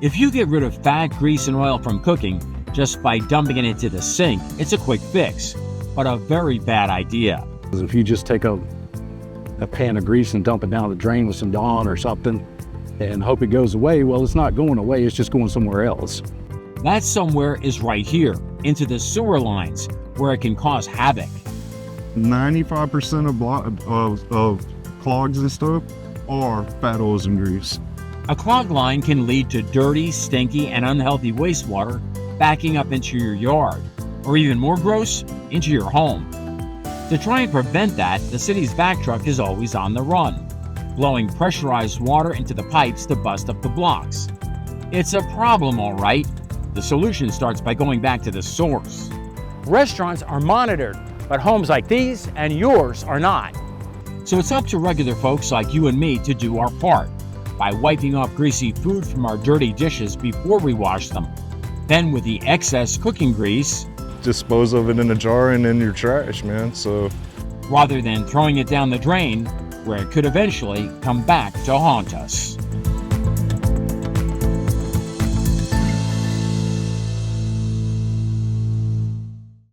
If you get rid of fat, grease, and oil from cooking just by dumping it into the sink, it's a quick fix, but a very bad idea. If you just take a pan of grease and dump it down the drain with some Dawn or something and hope it goes away, well, it's not going away, it's just going somewhere else. That somewhere is right here, into the sewer lines, where it can cause havoc. 95% of clogs and stuff are fat oils and grease. A clogged line can lead to dirty, stinky, and unhealthy wastewater backing up into your yard, or even more gross, into your home. To try and prevent that, the city's vac truck is always on the run, blowing pressurized water into the pipes to bust up the blocks. It's a problem, all right. The solution starts by going back to the source. Restaurants are monitored, but homes like these and yours are not. So it's up to regular folks like you and me to do our part by wiping off greasy food from our dirty dishes before we wash them. Then with the excess cooking grease, Dispose of it in a jar and in your trash, man. So rather than throwing it down the drain, where it could eventually come back to haunt us.